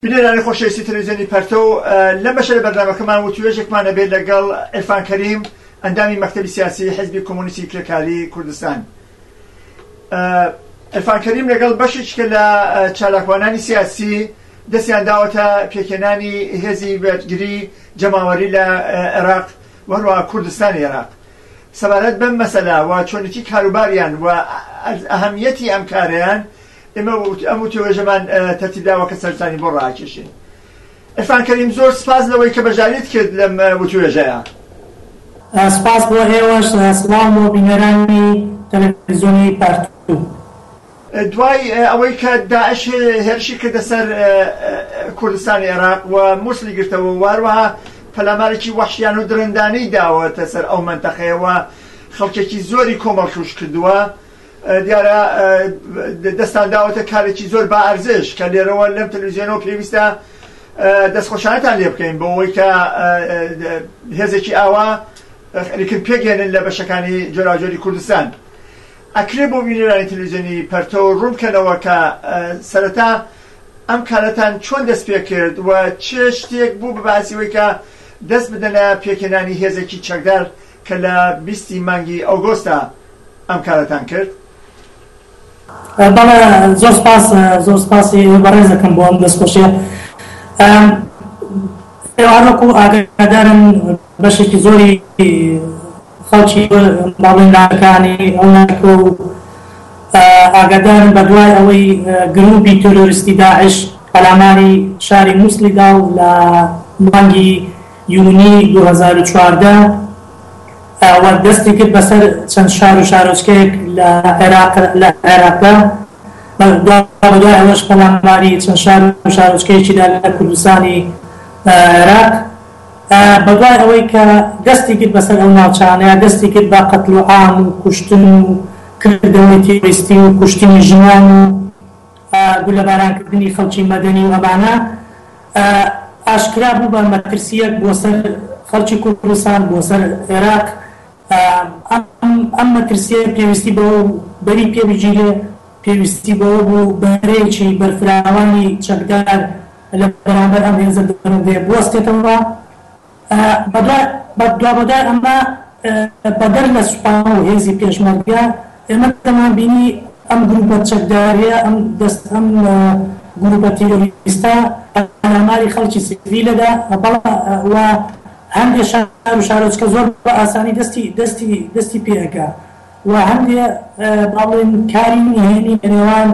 بینەرانی خۆشەویستی تەلەڤیزیۆنی پەرتۆ لەم بەشە لە بەرنامەکەمان وتوێژێکمانە بێت لەگەڵ عرفان کەریم ئەندامی مەکتەبی سیاسی حیزبی کۆمونیستی کرێکاری کوردستان. عرفان کەریم لەگەڵ بەشێکە لە چالاکوانانی سیاسی دەستیان داوەتە پێکهێنانی هێزی وێرگری جەماوەری لە عێراق و هەروەها کوردستانی عێراق. سەبارەت بەم مەسەلە و چۆنێتی کاروباریان و ئەهەمیەتی ئەم کارەیان ئێمە ئەم وتوێژەمان تەرتیبداوە کە سەرنجانی بۆ ڕاکێشین. عرفان کەریم زۆر سپاس لەوەی کە بەژاریت کرد لەم وتوێژەیە. سپاس بۆ ئێوەش، سڵام بۆ بینەرانی تەلەڤیزیۆنی پەرتۆ. دوای ئەوەی کە داعش هێرشی کردە سەر کوردستانی عێراق و مووسڵی گرتەوە و هەروەها پەلامارێکی وەحشیان و درەندانەی داوەتە سەر ئەو مەنتەقەیەوە خەڵکێکی زۆری کۆمەڵ توش کردووە، دیارە دەستان داوەتە کارێکی زۆر با ئەرزش کە لێرەوە لەم تەلەڤیزیۆنەوە پێویستە دەستخۆشانەتان لێ بکەین بۆ ئەوەی کە هێزێکی ئاوا خەریکن پێگەێنن لە بەشەکانی جۆراوجۆری کوردستان. ئەکرێ بۆ بینەرانی تەلەڤیزیۆنی پەرتۆ ڕوونکەنەوە کە سەرەتا ئەم کارەتان چۆن دەست پێ کرد و چه شتێک بوو بەباسیەوەی کە دەست بدەنە پێکهێنانی هێزێکی چەکدار کە لە 20 مانگی ئەوگۆستا ئەم کارەتان کرد؟ بەڵێ زۆر سپاسی بەڕێزەکەم بۆ ئەم دەستخۆشیە. ئێوارەکو ئاگادارن بەشێکی زۆری خەڵکی ماڵێنراکانی ئەو ناکە و ئاگادارن بە دوای ئەوەی گروپی تۆرۆریستی داعش پەلاماری شاری مووسڵیدا و لە مانگی یوونی 2014 و دەستی کرد بەسەر چەند شار و شارۆچکەیەک لە عێراقدا، بەدوای ئەوەش پەلاماری چەند شار و شارۆچکەیەکیدا لە کوردستانی عێراق، بەدوای ئەوەی کە دەستی کرد بەسەر ئەو ناوچانەیە، دەستی کرد بە قەتڵ و عام و کوشتن و کردەوەی تێڕیستی و کوشتنی ژنان و گولەبارانکردنی خەڵکی مەدەنی و ئەمانە، ئاشکرا بوو بە مەترسیەک بۆ سەر خەڵکی کوردستان، بۆ سەر عێراق. ئەم مەترسیە پێویستی بەوە بەری پێبگیرێ، پێویستی بەوە بوو بەرەیەکی بەرفراوانی چەکدار لە بەرامبەر ئەم هێزە دەرەندێ بوەستێتەوە. بەدوای ئەمە بەدەر لە سوپان و هێزی پێشمەرگە ئێمە دەمان بینی ئەم گروپە چەکداریە، ئەم گروپە تیرۆریستە پەلاماری خەڵکی سیڤیلەدا و هەندێک شار و شارۆچکە زۆر بە ئاسانی دەستی پێەکە و هەندێک باڵێن کاری نهێنی بەنێوان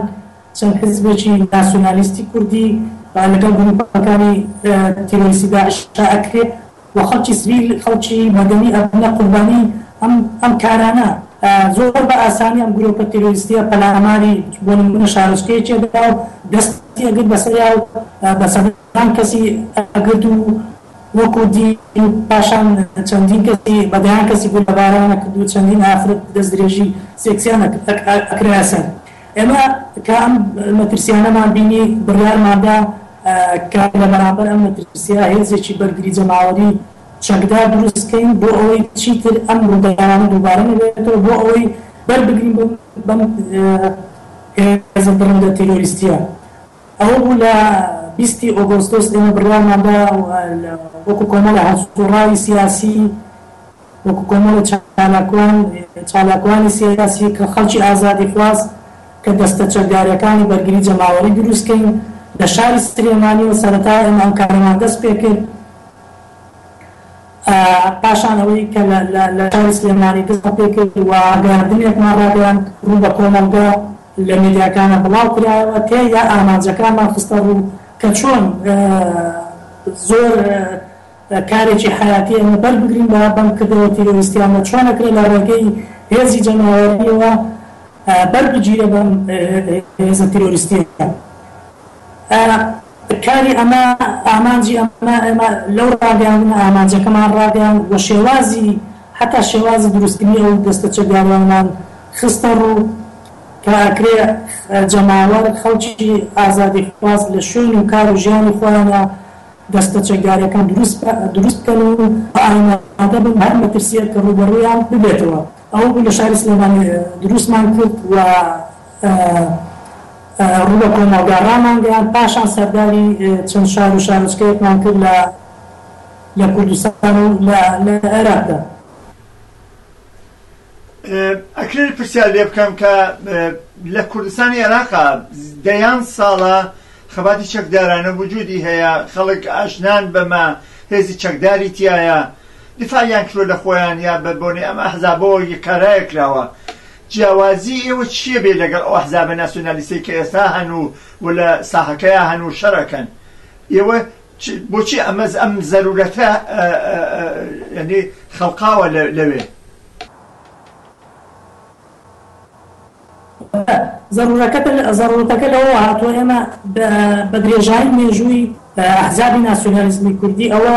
چەند حیزبێکی ناسیۆنالیستی کوردی لەگەڵ گروپەکانی تیرۆریستی داعش ئەکرێت و خەڵکی سیڤیل، خەڵکی مەدەنی ئەبنە قوربانی ئەم کارانە. زۆر بە ئاسانی ئەم گروپە تیرۆریستیە پەلاماری بۆ نمونە شارۆچکەیەکێدا و دەستی ئەگرت بەسەریا و بە سەدان کەسی ئەگرت و وەکو دی پاشان چەندین کەسی بەدەیان کەسی گولەبارانە کرد و چەندین ئافرەت دەستدرێژی سێکسیان ئەکرا سەر. ئێمە کە ئەم مەترسیانەمان بینی بڕیارماندا کە لە بەرامبەر ئەم مەترسیە هێزێکی بەرگری جەماوەری چەکدار دروستکەین بۆ ئەوەی چیتر ئەم ڕووداوانە دووبارە نەبێتەوە، بۆ ئەوەی بەربگرین بەم هێزە بڕندە تیرۆریستیە. ئەوە بوو لە 20 ئۆگۆستۆس ئێمە بڕیارماندا وەکو کۆمەڵە هەڵسوڕاوی سیاسی، وەکو کۆمەڵە چالاکوانی سیاسی کە خەڵکی ئازادی خواست کە دەستە چەکداریەکانی بەرگری جەماوەری دروستکەین لە شاری سلێمانی و سەرەتا ئێمە ئەم کارەمان دەست پێ کرد. پاشان ئەوەی کە لە شاری سلێمانی دەست پێ کرد و ئاگاردنێکمان ڕاگەیان ڕوو بە کۆمەڵگە لە میدیاکانە بڵاو کرایەوە تێیدا ئامانجەکانمان خستە ڕوو کە چۆن زۆر کارێکی حیاتی ئەمە بەربگرین بە بەم کردەوە تیرۆریستیانە چۆنەکرێت لە ڕێگەی هێزی جەماوەریەوە بەربگیرێ بەم هێزە تیرۆریستیە. کاری ئەمە ئامانجی ئەمە لەو ڕاگەیاندنە ئامانجەکەمان ڕاگەیان و شێوازی حتا شێوازی دروستکردنی ئەو دەستە چەکداریانمان خستە ڕوو کە ئەکرێ جەماوەر خەڵکی ئازادی خواست لە شوێن و کار و ژیانی خۆیانە دەستە چەکداریەکان دروست بکەن و ئامادە بن هەر مەترسیەک کە ڕوبەڕوویان ببێتەوە. ئەو بوو لە شاری سلێمانی دروستمان کرد و ڕووبە کۆمەڵگا گەیان پاشان سەرداری چەند شار و شارۆچکەیەکمان کرد لە کوردستان و لە عێراقدا. ئەکرێت پرسیار لێ بکەم کە لە کوردستانی عێراقا دەیان ساڵە خەباتی چەکدارانە وجودی هەیە، خەڵک ئاشنان بەمە هێزی چەکداری تایە، دفاعیان کرۆ لە خۆیان یا بە بۆنێ ئەم ئەحزابەوە یەکارایە کراوە. جیاوازی ئێوە چییە بێ لەگەڵ ئەو ئەحزابە ناسیۆنالیستی کە ئێستا هەن و لە ساحەکەیە هەن و شەڕەکەن؟ ئێوە بۆچی ئەم زەرورەتە یعنی خەڵقاوە لەوێ؟ ضرورەتەکە لەوە هاتووە ئێمە بە درێژایی مێژووی ئەحزابی ناسیۆنالیزمی کوردی ئەوە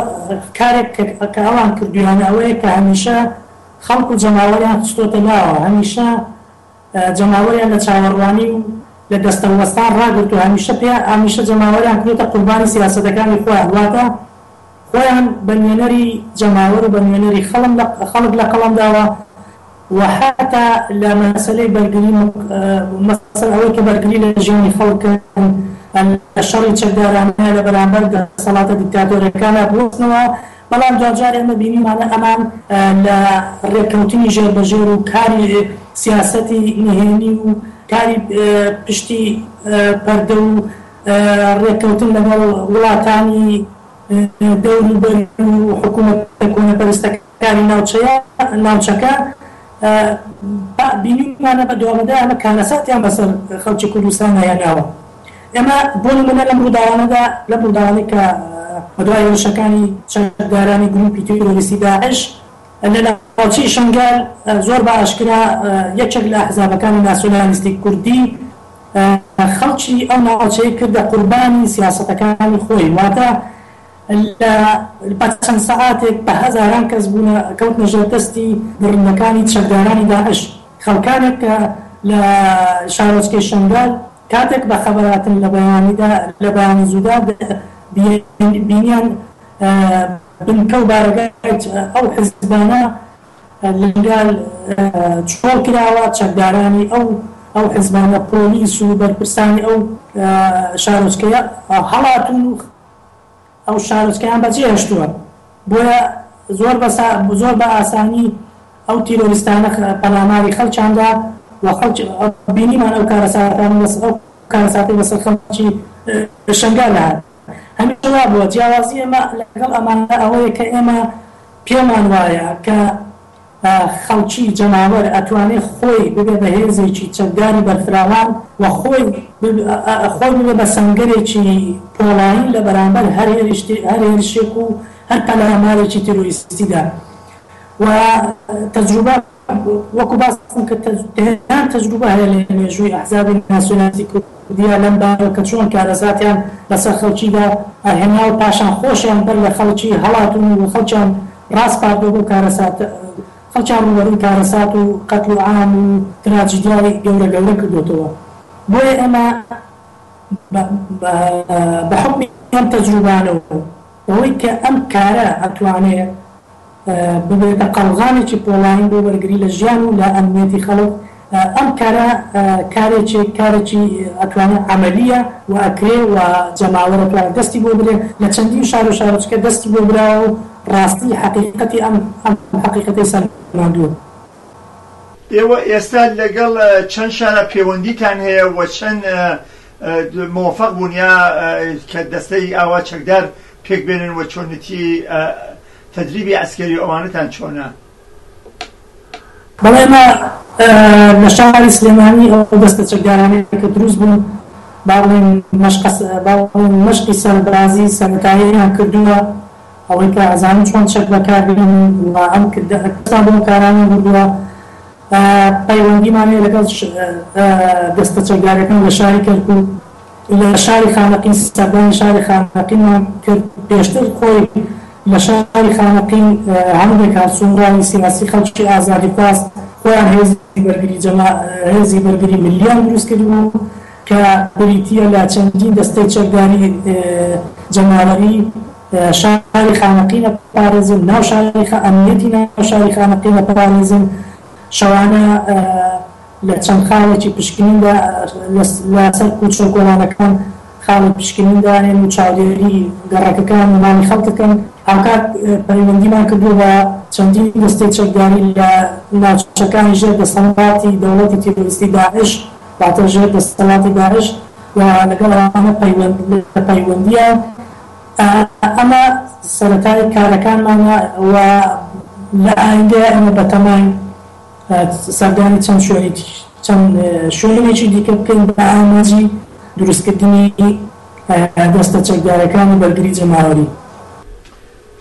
کارێک کە ئەوان کردویانە ئەوەیە کە هەمیشە خەڵک و جەماوەریان خستۆتە لاوە، هەمیشە جەماوەریان لە چاوەڕوانی و لە دەستەوەستان ڕاگرت و هەمیشە جەماوەریان کردێتە قوربانی سیاسەتەکانی خۆیان، واتە خۆیان بە نوێنەری جەماوەر و بە نوێنەری خەڵک لە قەڵەمداوە و حتا لە مەسەلەی بەرگری مەسەل ئەوەی کە بەرگری لە ژیانی خەڵکن لە شەڕی چەکدارانە لە بەرامبەر دەسەڵاتە دیکتاتۆرەکانە بوەستنەوە. بەڵام جارجار ئێمە بینیمانە ئەمان لە ڕێککەوتنی ژێربەژێر و کاری سیاسەتی نهێنی و کاری پشتی پەردە و ڕێککەوتن لەگەڵ وڵاتانی دەوروبەری و حکوومەتە کۆنەپەرستەکانی ناوچەکە بینیمانە بە دوامەدا ئەمە کانەساتیان بەسەر خەڵکی کوردستان هەیەناوە. ئێمە بۆ نمونە لەم ڕووداوانەی کە بەدوای هێرشەکانی چەکدارانی گروپی تێرۆریستی داعش لە ناوچەی شنگال زۆر بە ئاشکرا یەکێک لە ئەحزابەکانی ناسیۆنالیستی کوردی خەڵکی ئەو ناوچەی کردە قوربانی سیاسەتەکانی خۆی، واتە بە چەند سەعاتێک بە هەزاران کەس بوونە کەوتنە ژێر دەستی بڕندەکانی چەکدارانی داعش. خەڵکانێک کە لە شارۆچکەی شنگال کاتێک بە خەبەراتن لە بەیانی زوودا بینیان بنکە و بارەگای ئەو حزبانە لەنگال چۆڵ کراوە چەکدارانی ئەو حزبانە پۆلیس و بەرپرسانی ئەو شارۆچکەیە هەڵاتون و ئەو شارۆچکەیان بەجێ هێشتووە. بۆیە زۆر بە ئاسانی ئەو تیرۆریستانە پەلاماری خەڵکیاندا و بینیمان ئەو کارەساتی بەسەر خەڵکی شنگال هات. هەمیشە وا بووە جیاوازی ئێمە لەگەڵ ئەمانە ئەوەیە کە ئێمە پێمان وایە کە خەڵکی جەماوەر ئەتوانێت خۆی ببێ بە هێزێکی چەکداری بەرفراوان و خۆی ببێ بە سەنگەرێکی پۆڵایی لە بەرامبەر هەر هێرشێک و هەر پەلامارێکی تێرۆریستیدا. و تەجروبە وەکو باسم کە تەجروبە هەیە لە مێژووی ئەحزابی ناسیۆنالیستی کوردیە لەم بارەوە کە چۆن کارەساتیان لەسەر خەڵکیدا هێنا و پاشان خۆشیان بەر لە خەڵکی هەڵاتون و خەڵکیان ڕاست پاردۆ بۆ کارەسات خەڵکیان ڕوبەرووی کارەسات و قەتڵ و عام و تراجیدیای گەورە کردوتەوە. بۆیە ئێمە بە حکمی ئەم تەجروبانەوە ئەوەی کە ئەم کارە ئەتوانێت ببێتە قەڵغانێکی پۆڵایی بۆ وەرگری لە ژیان و لە ئەمنیەتی خەڵک، ئەم کارە کارێکی ئەتوانێت عەمەلیە و ئەکرێ و جەماوەر ئەتوانێت دەستی بۆ برێ لە چەندین شار و شارۆچکە دەستی بۆ براوە و ڕاستی حەقیقەتی ئەم حەقیقەتی سەرماندووە. ئێوە ئێستا لەگەڵ چەند شارە پەیوەندیتان هەیە و چەند موفق بوون یا کە دەستەی ئاوا چەکدار پێک بێنن و چۆنەتی تدریبی عسکری ئەوانتان چۆنە؟ بەڵێ ئێمە لە شاری سلێمانی ئەو دەستە چەکدارانەی کە دروست بوون باڵێن مەشقی سەربازی سەرەتاییان کردووە، ئەوەی کە ئەزانن چۆن چەک بەکاربێنن و ئەم کردەکان بۆ کارانە بردووە. پەیوەندیمان هەیە لەگەڵ دەستە چەکدارەکان لە شاری کەرکووک، لە شاری خانەقین سەردانی شاری خانەقینمان کرد. پێشتر خۆی لە شاری خانەقین هەموو کارچوونڕانی سیاسی خەڵکی ئازادی خواست خۆیان هێزی بەرگری ملیان دروست کردبوو کە بریتیە لە چەندین دەستەی چەکداری جەماوەری شاری خانەقینە پارێزن، ناو شاری ئەمنیەتی ناو شاری خانەقینە پارێزن، شەوانە لە چەند خاڵێکی پشکنیندا لەسەر کوچە گۆڵانەکان خاڵی پشکنیندانێن و چاودێری گەڕەکەکان و ماڵی خەڵکەکەن هاوکات پەیوەندیمان کردووە بە چەندین دەستەی چەکداری لە ناوچەکانی ژێر دەسەڵاتی دەوڵەتی تێرۆریستی داعش واتە ژێر دەسەڵاتی داعش و لەگەڵ ئەوانە پەیوەندیە. ئەمە سەرەتای کارەکانمانە و لە ئایندە ئەمە بەتەمای سەردانی چەند شوێنێکی دیکە بکەین بە ئاماژی دروستکردنی دەستە چەکدارەکان و بەرگری جەماوەری.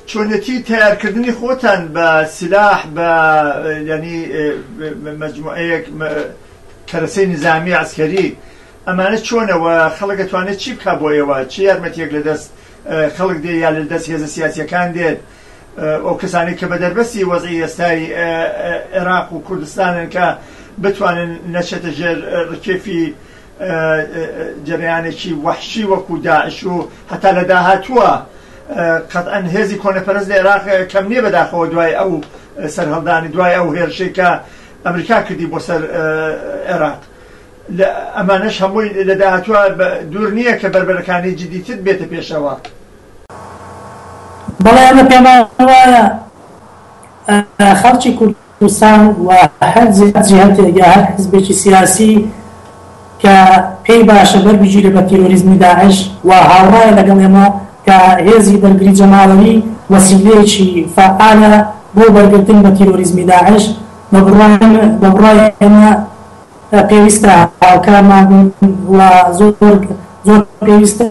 چۆنەتی تیارکردنی خۆتان بە سلاح بە ینی مەجموعەیەک کەرەسەی نظامی عسکەری ئەمانە چۆنەوە خەڵک دەتوانێت چی بکە بۆ ئێوە چی یارمەتیەک لە دەست خەڵک دێ یا لە دەست هێزە سیاسیەکان دێت ئەو کەسانی کە بە دەربەستی وەزعی ئێستای عێراق و کوردستانن کە بتوانن نەچێتە ژێر ڕکێفی جەریانێکی وەحشی وەکو داعش و هەتا لە داهاتووە قەتعەن هێزی کۆنەپەرست لە عێراق کەم نییە بەداخەوە دوای ئەو سەرهەڵدانی دوای ئەو هێرشەی کە ئەمریکا کردی بۆ سەر عێراق ئەمانەش هەمووی لە داهاتووە دوور نییە کە بەربەرەکانی جدیتر بێتە پێشەوە. بەڵێ ئەمە پێمان وایە خەڵکی کوردستان و هەر جیهەتێک یا هەر حیزبێکی سیاسی کە پێی باشە بەربگیرێ بە تیرۆریزمی داعش و هاوڕایە لەگەڵ ئێمە کە هێزی بەرگری جەماوەری وەسیلەیەکی فعالە بۆ بەرگرتن بە تیرۆریزمی داعش بە بڕای ئێمە پێویستە هاوکارمان و زۆر پێویستە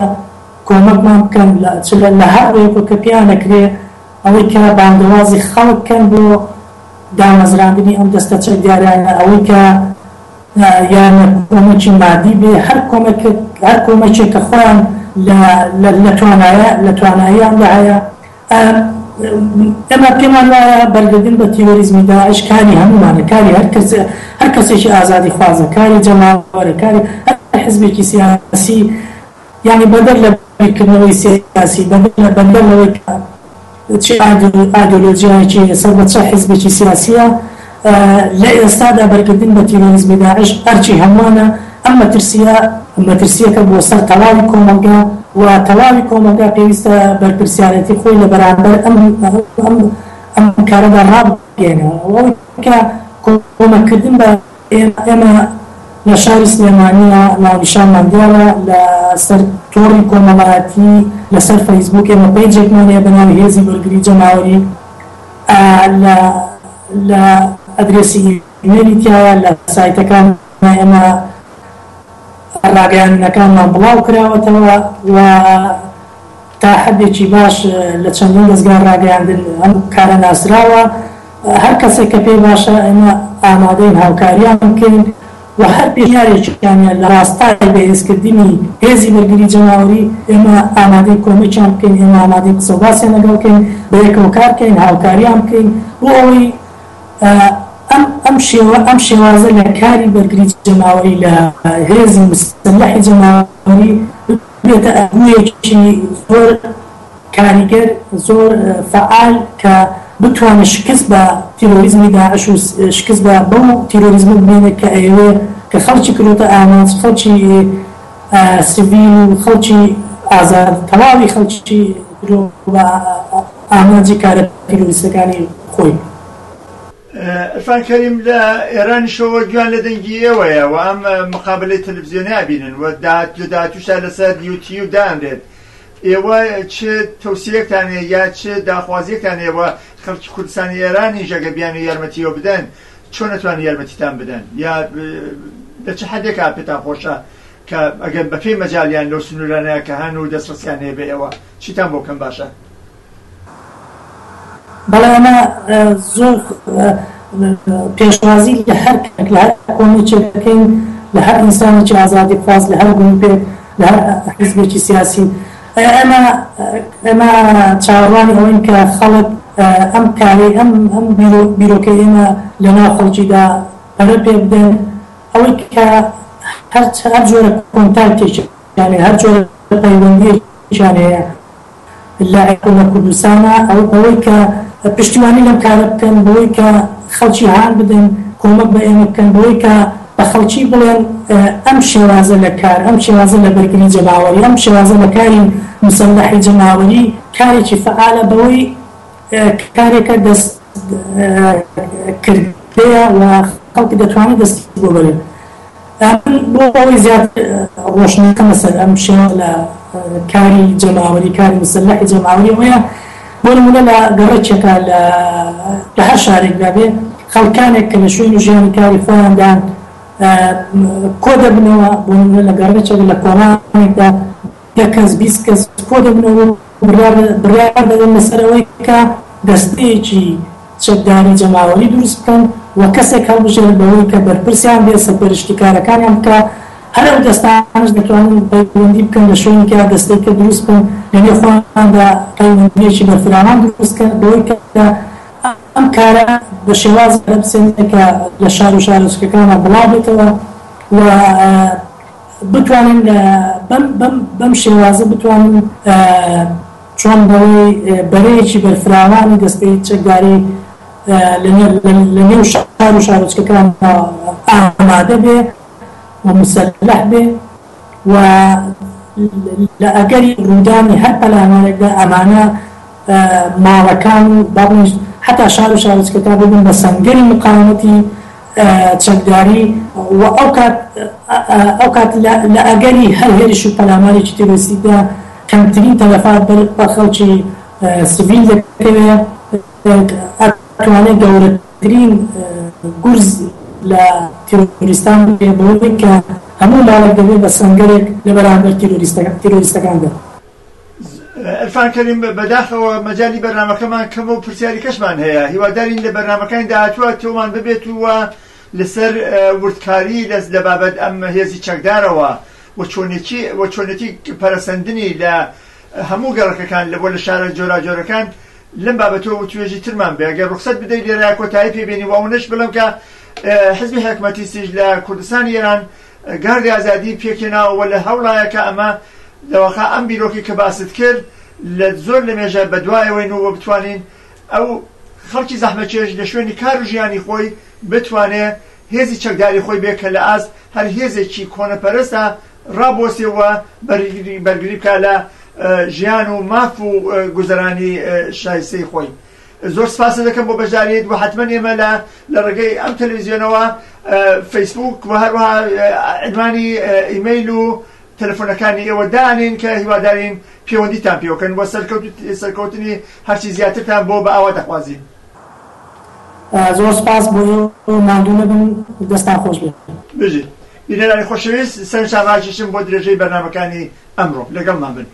کۆمەکمان بکەن لە هەر ڕێک کە پیان نەکرێ ئەوەی کە بانگەوازی خەڵک بکەن بۆ دامەزراندنی ئەم دەستە چەکدارانە ئەوەی کە یانە کۆمەکی مادی بێ هەر کۆمەکێک کە خۆیان لە تواناییاندا هەیە. ئەمە پێمان وایە بەرگردن بە تیرۆریزمی داعش کاری هەمومانە کاری هەر کەسێکی ئازادی خوازە کاری جەماوەرە کاری هەر حیزبێکی سیاسی یعنی بەدەر لە بیرکردنەوەی سیاسی بەدەر لەوەی چه ئایدۆلۆژیایەکی سەر بە چه حیزبێکی سیاسیە لە ئێستادا بەرگردن بە تیرۆریزمی داعش هەرچی هەمووانە ئەم مەترسیەکە بۆ سەر تەواوی کۆمەلگا و تەواوی کۆمەلگا پێویستە بەرپرسیارەتی خۆی لە بەرامبەر ئەم کارەدا ڕابگەێنەوە ئەوەی کە کۆمەکردن بە ئێمە لە شاری سلێمانیە ناونیشانمان دیارە لە سەر تۆڕی کۆمەڵایەتی لەسەر فەیسبووک ئێمە پەیجێکمان هەیە بە ناوی هێزی بەرگری جەماوەری لە ئەدرێسی ئیمێلی تایە لە سایتەکان ئێمە ڕاگەیاندنەکانمان بڵاو کراوەتەوە و تا حدێکی باش لە چەندین دەستگا ڕاگەیاندن ئەم کارە ناسراوە هەر کەسێک کە پێی باشە ئێمە ئامادەین هاوکاریان بکەین و هەر پێشنیارێکیانە لە ڕاستای بەهێزکردنی هێزی بەرگری جەماوەری ئێمە ئامادەی کۆمەکیان بکەین ئێمە ئامادەی قسە و باسییان لەگەڵ بکەین بە یەکەوە کار بکەین هاوکاریان بکەین بۆ ئەوەی ئەم شێوازە لە کاری بەرگری جەماوەری لە هێزی مستەلەحی جەماوەری بێتە ئەگوویەکی زۆر کاریگەر زۆر فعال کە بتوانێت شکست بە تیرۆریزمی داعش و شکست بە بەو تیرۆریزم ببینێت کە ئێوێ کە خەڵکی کردوتە ئامانج خەڵکی سیڤیل و خەڵکی ئازاد تەواوی خەڵکی ئامانجی کارە تیرۆریستەکانی خۆی. عرفان کەریم لە ئێرانیشەوە گویان لە دەنگی ئێوەیە و ئەم مقابلەی تەلەڤیزیۆنی بینن و داهاتووشا لەسەر یوتیوب دانرێت ئێوە چه تەوسیەکتان هەیە یا چه داخوازیەکتان هەیە خەڵکی کوردستانی ئێرانی ژەگە بیان و یارمەتیەوە بدەن چۆن نەتوانن یارمەتیتان بدەن یا لە چه حەدێکا پێتان خۆشە کە ئەگەر بەپێی مەجالیان لەو سنوورانەیە کە هەن و دەستڕستیان هەیە بە ئێوە چیتان بۆ کەم باشە؟ بەڵێ ئەمە زۆر پێشوازی لە هەر کۆمەکێکەکەین لە هەر ئینسانێکی ئازادی خواز لە هەر گروپێک لە هەر حیزبێکی سیاسی ئەمە چاوەڕوانی ئەوەین کە خەڵک ئەم کاری ئەم بیرۆکەی ئێمە لە ناو خەڵکیدا پەرە پێ بدەن ئەوەی کە هەر جۆرە کۆنتاکتێکی یانێ هەر جۆرە پەیوەندیەکیان هەیە لە کوردستانە ئەوەی کە پشتیوانی لەم کارە بکەن بۆی کە خەڵکی هان بدەن کۆمەک بە ئێمە بکەن بۆی کە بە خەڵکی بڵێن ئەم شێوازە لە کار، ئەم شێوازە لە بەرگری جەماوەری، ئەم شێوازە لە کاری مسلحی جەماوەری کارێکی فعالە بەوەی کارێکە دەست کردەیە و خەڵکی دەتوانێت دەستی بۆ بەرێت. بۆ ئەوەی زیاتر ڕۆشنەکەمە سەر ئەم شێوە لە کاری جەماوەری، کاری مسلحی جەماوەری ئەوەیە بۆ نمونە لە گەڕەکێکە لە هەر شارێکدا بێ خەڵکانێک کە لە شوێنی ژیانی کاری خۆیاندان کۆ دەبنەوە، بۆ نمونە لە گەڕەکێک لە کۆمانێکدا 10 کەس 20 کەس کۆ دەبنەوە بڕیار دەدەن لەسەرەوەی کە دەستەیەکی چەکداری جەماوەری دروست بکەن و کەسێک هەڵبژێن بەوەی کە بەرپرسیان بێ سەرپەرشتی کارەکانیان بکە. هەر ئەو دەستانش دەتوانن پەیوەندی بکەن لە شوێنێکە دەستەیەکە دروست بکەن لەنێو خۆیاندا پەیوەندیەکی بەرفراوان دروست بکەن بەوەی کە ئەم کارە بە شێوازە بسێنێکە لە شار و شارۆچکەکانە بڵاو بێتەوە و بتوانن بەم شێوازە بتوانن چۆن بەوەی بەرەیەکی بەرفراوانی دەستەی چەکداری لە نێو شار و شارۆچکەکان ئامادە بێ و مسلح بێ و لە ئەگەری ڕوودانی هەر پەلامارێکدا ئەمانە ماڵەکان و باڵنیش حتا شار و شارۆچکەکان ببن بە سەنگەری مقاومەتی چەکداری و ئەو کات لە ئەگەری هەر هێرش و پەلامارێکی تێرۆریستیدا کەمترین تەلەفات بە خەڵکی سڤیل دەکەوێت، ئەتوانێت گەورەترین گورز لە تێرۆریستان بێ بەوەی کە هەموو ماڵێک دەبێت بە سەنگەرێک لە بەرامبەر تێرۆریستەکاندا. ئەرفان کەریم بەداخەوە مەجای بەرنامەکەمان کەم و پرسیاری کەشمان هەیە، هیوادارین لە بەرنامەکانی داهاتووە تۆمان ببێت وە لەسەر وردکاری لە بابەت ئەم هێزی چەکدارەوە و چۆنێتی پەرەسەندنی لە هەموو گەڕەکەکان لە بۆ لە شارە جۆراجۆرەکان لەم بابەتەوە و توێژی ترمان بێ. ئەگەر ڕوخسەت بدەیت لێرە کۆتایی پێبێنی و ئەوەش بڵێم کە حزبی حکومەتیستیش لە کوردستانی ئێران گاردی ئازادی پێکێناوە لە هەوڵایەکە ئەمە لەوەخا ئەم بیرۆکی کە باست کرد لە زۆر لە مێژە بەدوایەوەین و بتوانین ئەو خەڵکی زەحمەتکێش لە شوێنی کار و ژیانی خۆی بتوانێت هێزی چەکداری خۆی بێ کە لە ئاست هەر هێزێکی کۆنەپەرستە ڕابۆسێەوە بەرگری بکە لە ژیان و ماف و گوزەرانی شایستەی خۆی. زۆر سپاس دەکەم بۆ بەشداریت و حتمما ئێمە لە ڕێگەی ئەم تەلەڤیزیۆنەوە فەیسبوک و هەروەها عنوانی ئیمەیل و تەلەفۆنەکانی ئێوە دانین کە هیوادارین پەیوەندیتان پێوەکەن بۆ سەرکەوتنی هەرچی زیاترتان بۆ بە ئاوا دەخوازین. زۆر سپاس بۆ ماندوو نەبن، دەستان خۆش بێت. بژێت بینەرانی خۆشەویست، سەرنجتان ڕاکێشم بۆ درێژەی بەرنامەکانی ئەمڕۆ، لەگەڵمان بن.